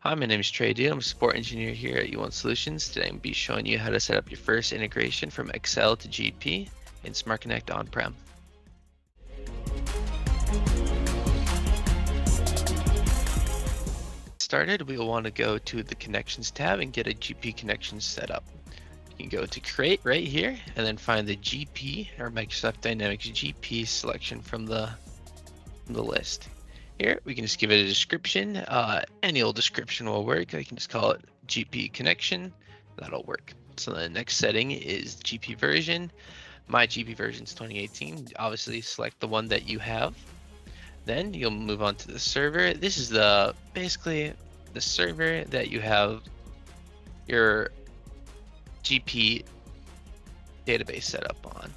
Hi, my name is Trey Dean. I'm a support engineer here at U1 Solutions. Today I'm going to be showing you how to set up your first integration from Excel to GP in SmartConnect on-prem. Started, we will want to go to the Connections tab and get a GP connection set up. You can go to Create right here and then find the GP or Microsoft Dynamics GP selection from the list. Here, we can just give it a description. Any old description will work. I can just call it GP connection. That'll work. So the next setting is GP version. My GP version is 2018. Obviously, select the one that you have. Then you'll move on to the server. This is basically the server that you have your GP database set up on.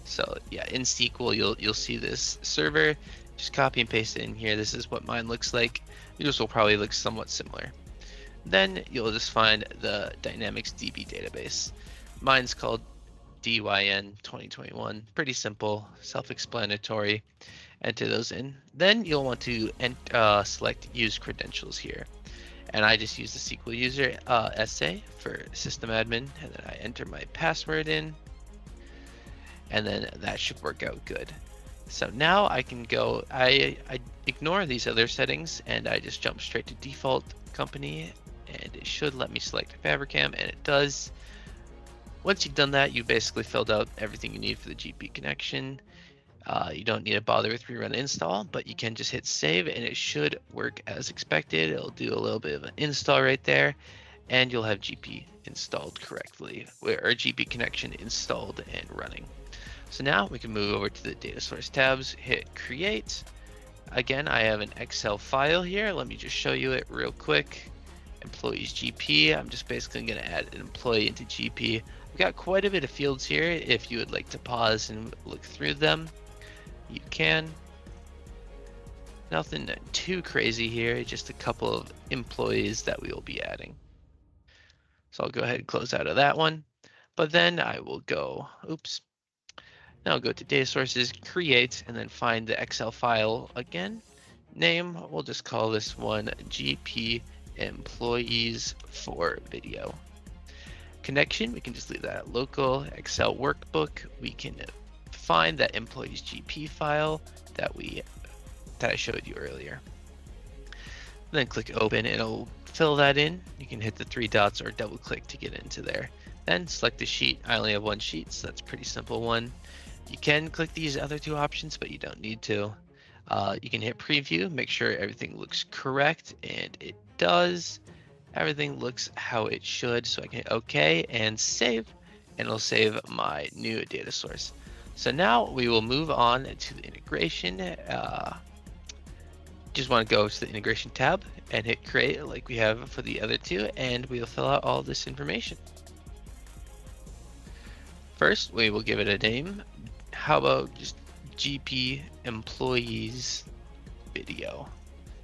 So yeah, in SQL, you'll see this server. Just copy and paste it in here. This is what mine looks like. Yours will probably look somewhat similar. Then you'll just find the Dynamics DB database. Mine's called DYN 2021. Pretty simple, self-explanatory. Enter those in. Then you'll want to select Use Credentials here. And I just use the SQL user SA for system admin, and then I enter my password in, and then that should work out good. So now I can go, I ignore these other settings and I just jump straight to default company, and it should let me select Fabricam, and it does. Once you've done that, you basically filled out everything you need for the GP connection. You don't need to bother with rerun install, but you can just hit save and it should work as expected. It'll do a little bit of an install right there, and you'll have GP installed correctly, or GP connection installed and running. So now we can move over to the data source tabs, hit create. Again, I have an Excel file here. Let me just show you it real quick. Employees GP. I'm just basically going to add an employee into GP. I've got quite a bit of fields here. If you would like to pause and look through them, you can. Nothing too crazy here, just a couple of employees that we will be adding. So I'll go ahead and close out of that one. But then I will go, Now I'll go to data sources, create, and then find the Excel file again. Name, we'll just call this one GP employees for video. Connection, we can just leave that at local. Excel workbook, we can find that employees GP file that I showed you earlier. Then click open, it'll fill that in. You can hit the three dots or double click to get into there. Then select the sheet. I only have one sheet, so that's a pretty simple one. You can click these other two options, but you don't need to. You can hit preview, make sure everything looks correct, and it does. Everything looks how it should, so I can hit OK and save, and it'll save my new data source. So now we will move on to the integration. Just want to go to the integration tab and hit create like we have for the other two, and we'll fill out all this information. First, we will give it a name. How about just GP employees video?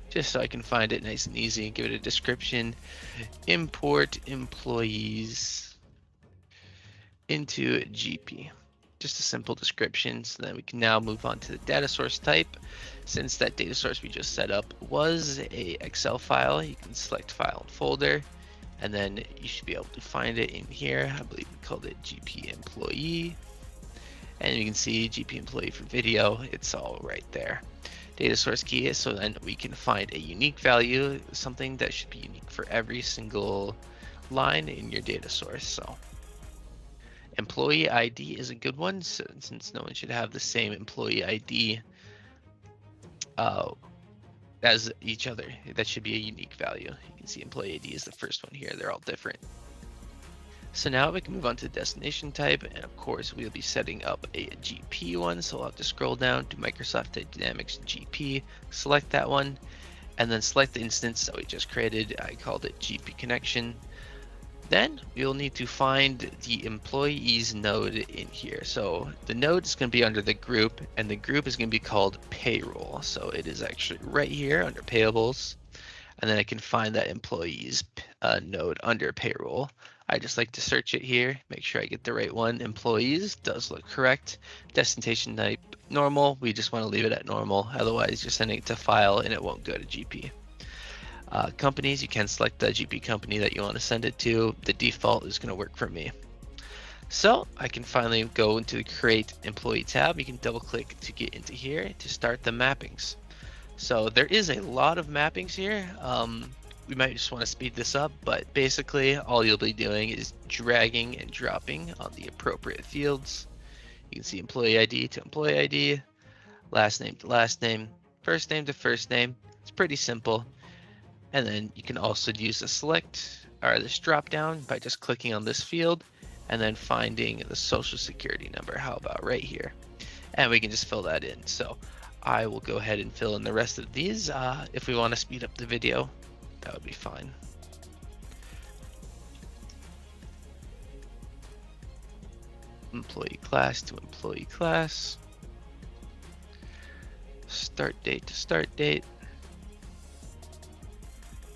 Just so I can find it nice and easy, and give it a description. Import employees into GP. Just a simple description, so then we can now move on to the data source type. Since that data source we just set up was a Excel file, you can select file and folder, and then you should be able to find it in here. I believe we called it GP employee, and you can see GP employee for video. It's all right there. Data source key, so then we can find a unique value, something that should be unique for every single line in your data source. So employee ID is a good one, so since no one should have the same employee ID as each other. That should be a unique value. You can see employee ID is the first one here. They're all different. So now we can move on to the destination type, and of course we'll be setting up a GP one, so I'll have to scroll down to Microsoft Dynamics GP, select that one, and then select the instance that we just created. I called it GP connection. Then we'll need to find the employees node in here. So the node is going to be under the group, and the group is going to be called payroll. So it is actually right here under payables, and then I can find that employees node under payroll. I just like to search it here, make sure I get the right one. Employees does look correct. Destination type normal. We just want to leave it at normal. Otherwise, you're sending it to file and it won't go to GP. Companies, you can select the GP company that you want to send it to. The default is going to work for me. So I can finally go into the Create Employee tab. You can double click to get into here to start the mappings. So there is a lot of mappings here. We might just want to speed this up, but basically all you'll be doing is dragging and dropping on the appropriate fields. You can see employee ID to employee ID, last name to last name, first name to first name. It's pretty simple. And then you can also use the select or this drop down by just clicking on this field and then finding the social security number. How about right here? And we can just fill that in. So I will go ahead and fill in the rest of these. If we want to speed up the video, that would be fine. Employee class to employee class. Start date to start date.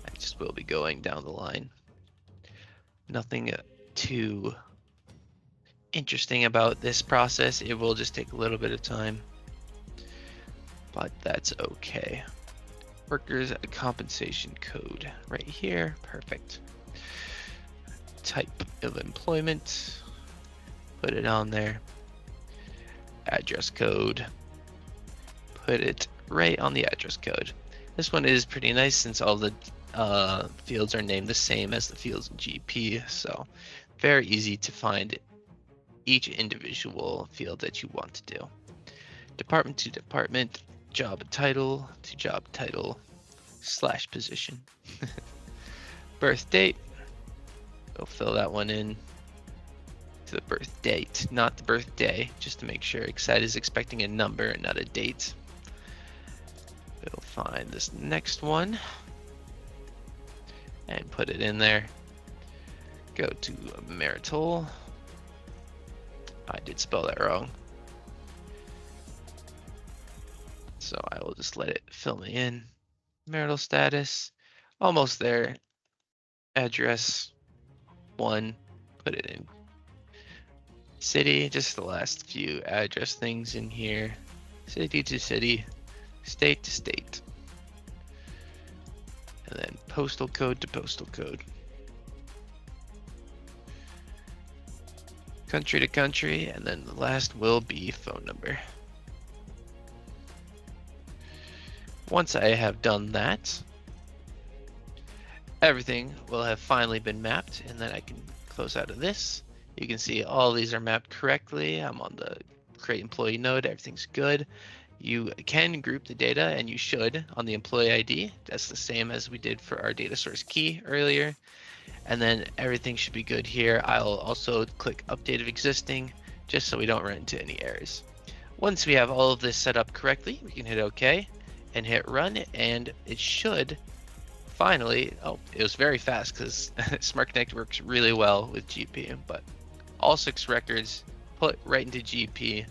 I just will be going down the line. Nothing too interesting about this process. It will just take a little bit of time, but that's okay. Workers compensation code right here. Perfect. Type of employment. Put it on there. Address code. Put it right on the address code. This one is pretty nice since all the fields are named the same as the fields in GP, so very easy to find each individual field that you want to do. Department to department, job title to job title / position. Birth date, we'll fill that one in to the birth date, not the birthday, just to make sure, because that is expecting a number and not a date. We'll find this next one and put it in there. Go to marital. I did spell that wrong. So I will just let it fill me in. Marital status, almost there. Address 1, put it in. City, just the last few address things in here. City to city, state to state. And then postal code to postal code. Country to country, and then the last will be phone number. Once I have done that, everything will have finally been mapped, and then I can close out of this. You can see all these are mapped correctly. I'm on the create employee node, everything's good. You can group the data, and you should on the employee ID. That's the same as we did for our data source key earlier. And then everything should be good here. I'll also click update of existing just so we don't run into any errors. Once we have all of this set up correctly, we can hit OK and hit run, and it should finally, oh, it was very fast because SmartConnect works really well with GP, but all 6 records put right into GP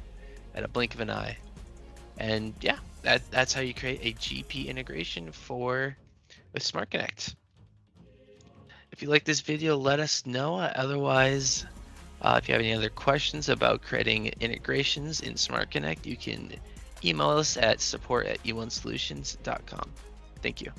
at a blink of an eye. And yeah, that's how you create a GP integration with SmartConnect. If you like this video, let us know. Otherwise, if you have any other questions about creating integrations in SmartConnect, you can email us at support@e1solutions.com. Thank you.